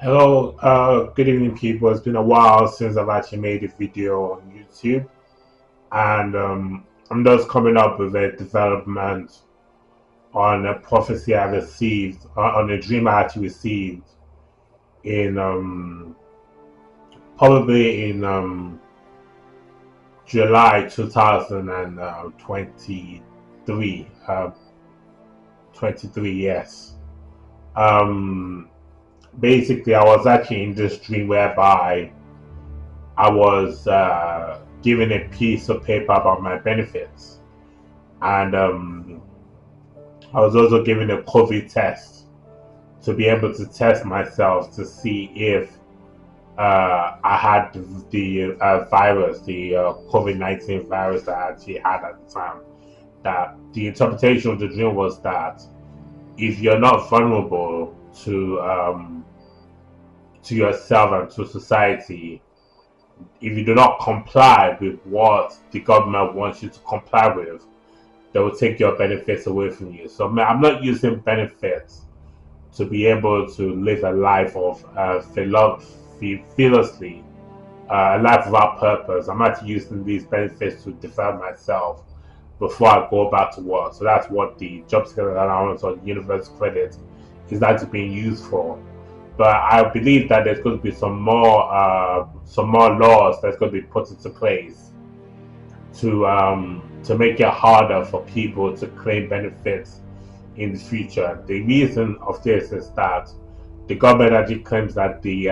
Hello, good evening, people. It's been a while since I've actually made a video on YouTube, and I'm just coming up with a development on a prophecy I received, on a dream I actually received in probably in July 2023. 23, yes. Um, Basically, I was actually in this dream whereby I was given a piece of paper about my benefits, and I was also given a COVID test to be able to test myself to see if I had the virus, the COVID-19 virus that I actually had at the time. That the interpretation of the dream was that if you're not vulnerable to yourself and to society, if you do not comply with what the government wants you to comply with, they will take your benefits away from you. So I'm not using benefits to be able to live a life of fearlessly, a life without purpose. I'm actually using these benefits to develop myself before I go back to work. So that's what the job skill allowance or universal credit is actually being used for. But I believe that there's going to be some more laws that's going to be put into place to make it harder for people to claim benefits in the future. The reason of this is that the government actually claims that the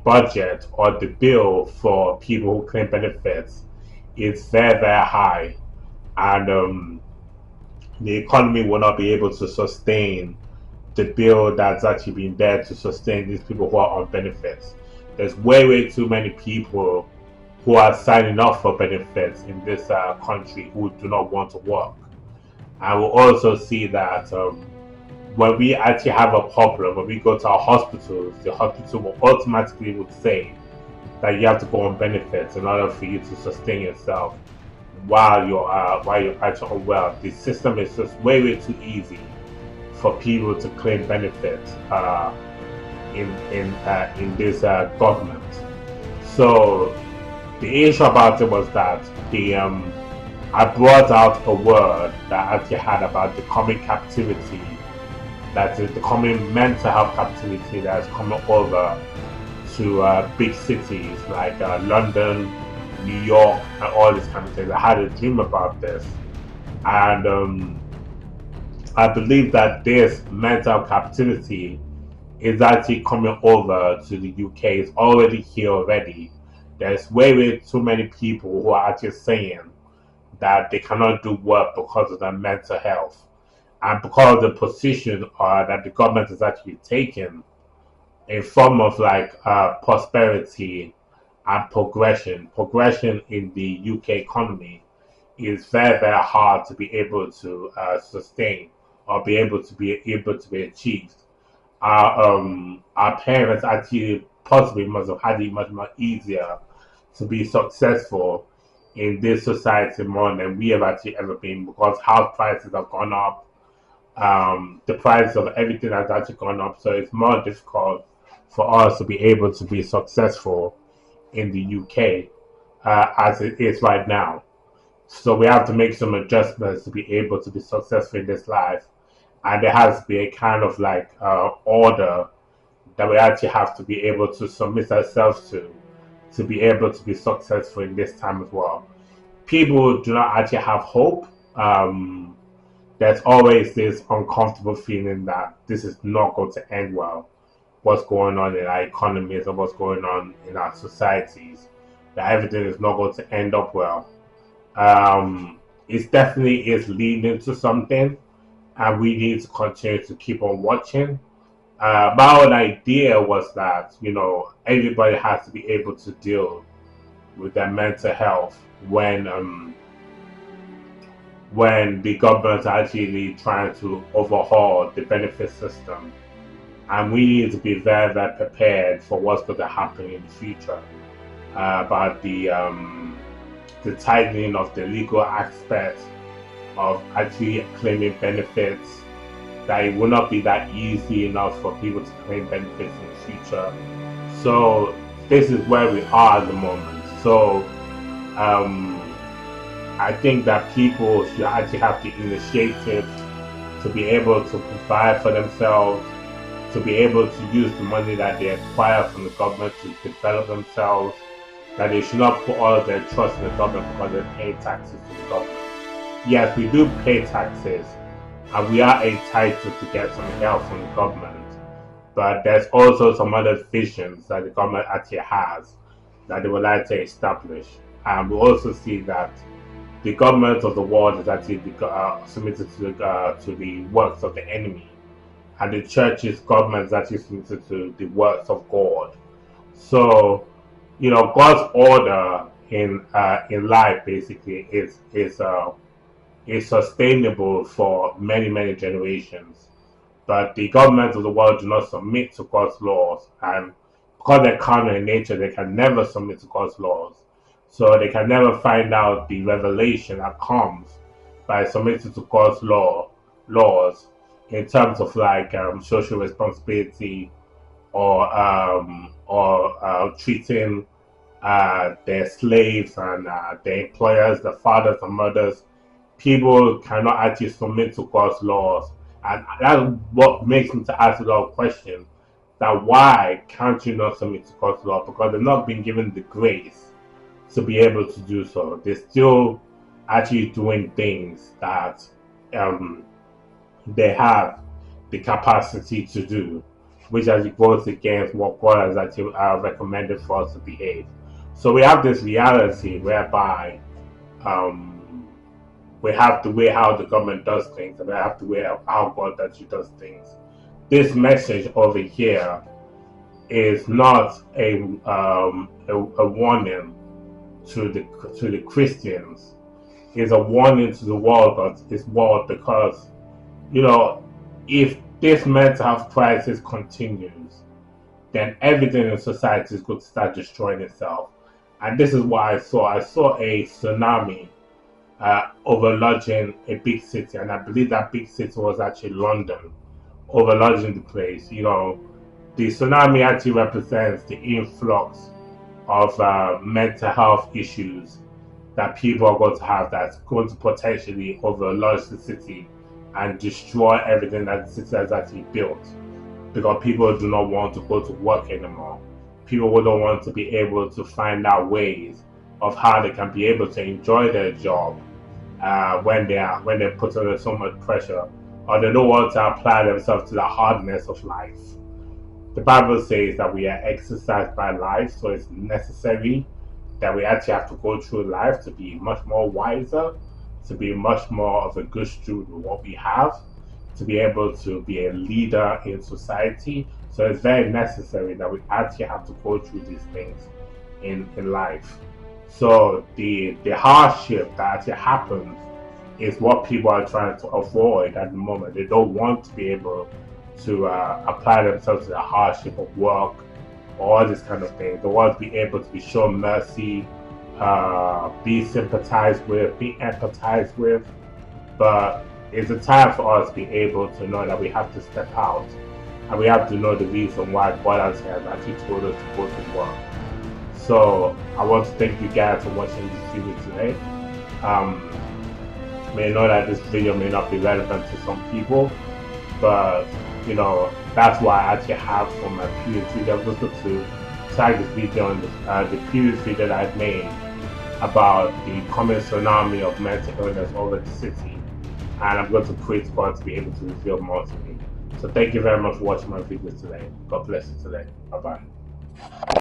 budget or the bill for people who claim benefits is very high, and the economy will not be able to sustain the bill that's actually been there to sustain these people who are on benefits. There's way too many people who are signing up for benefits in this country who do not want to work. And we'll also see that when we actually have a problem, when we go to our hospitals, the hospital will automatically would say that you have to go on benefits in order for you to sustain yourself while you're actually unwell. The system is just way too easy for people to claim benefits in this government. So the issue about it was that the I brought out a word that I actually had about the coming captivity, that is the coming mental health captivity that's coming over to big cities like London, New York, and all these kind of things. I had a dream about this, and I believe that this mental captivity is actually coming over to the UK. It's already here already. There's way too many people who are actually saying that they cannot do work because of their mental health and because of the position that the government is actually taking in form of like prosperity and progression. Progression in the UK economy is very hard to be able to sustain or be able to be achieved. Our parents actually possibly must have had it much more easier to be successful in this society more than we have actually ever been, because house prices have gone up, the price of everything has actually gone up, so it's more difficult for us to be able to be successful in the UK as it is right now. So we have to make some adjustments to be able to be successful in this life, and there has to be a kind of like order that we actually have to be able to submit ourselves to be able to be successful in this time as well. People do not actually have hope. There's always this uncomfortable feeling that this is not going to end well. What's going on in our economies and what's going on in our societies, that everything is not going to end up well. It definitely is leading to something, and we need to continue to keep on watching. My own idea was that everybody has to be able to deal with their mental health when the government's actually trying to overhaul the benefit system, and we need to be very prepared for what's going to happen in the future about the tightening of the legal aspects of actually claiming benefits that it will not be that easy enough for people to claim benefits in the future. So this is where we are at the moment. So um, I think that people should actually have the initiative to be able to provide for themselves, to be able to use the money that they acquire from the government to develop themselves, that they should not put all of their trust in the government because they're paying taxes to the government. Yes, we do pay taxes and we are entitled to get some help from the government, but there's also some other visions that the government actually has that they would like to establish. And we also see that the government of the world is actually submitted to the works of the enemy, and the church's government is actually submitted to the works of God. So, God's order in life basically is sustainable for many many generations. But the governments of the world do not submit to God's laws, and because they're carnal in nature, they can never submit to God's laws. So they can never find out the revelation that comes by submitting to God's laws in terms of like social responsibility or treating their slaves and their employers, the fathers and mothers. People cannot actually submit to God's laws, and that's what makes me to ask a lot of questions. That why can't you not submit to God's law? Because they've not been given the grace to be able to do so. They're still actually doing things that um, they have the capacity to do, which actually goes against what God has actually recommended for us to behave. So we have this reality whereby um, we have to weigh how the government does things, and we have to weigh how God actually does things. This message over here is not a warning to the Christians. It's a warning to the world, because if this mental health crisis continues, then everything in society is going to start destroying itself. And this is what I saw. I saw a tsunami overlodging a big city, and I believe that big city was actually London, overlodging the place. The tsunami actually represents the influx of mental health issues that people are going to have, that's going to potentially overlodge the city and destroy everything that the city has actually built, because people do not want to go to work anymore. People don't want to be able to find out ways of how they can be able to enjoy their job when they're put under so much pressure, or they don't want to apply themselves to the hardness of life. The Bible says that we are exercised by life, so it's necessary that we actually have to go through life to be much more wiser, to be much more of a good steward of what we have, to be able to be a leader in society. So it's very necessary that we actually have to go through these things in life. So the hardship that actually happens is what people are trying to avoid at the moment. They don't want to be able to apply themselves to the hardship of work or all this kind of thing. They want to be able to be shown mercy, be sympathized with, be empathized with. But it's a time for us to be able to know that we have to step out, and we have to know the reason why God has actually told us to go to work. So I want to thank you guys for watching this video today. May know that this video may not be relevant to some people, but that's why I actually have from my previous video. I've just to tag this video on the previous video that I've made about the coming tsunami of mental illness over the city, and I'm going to pray to God to be able to reveal more to me. So thank you very much for watching my videos today. God bless you today. Bye bye.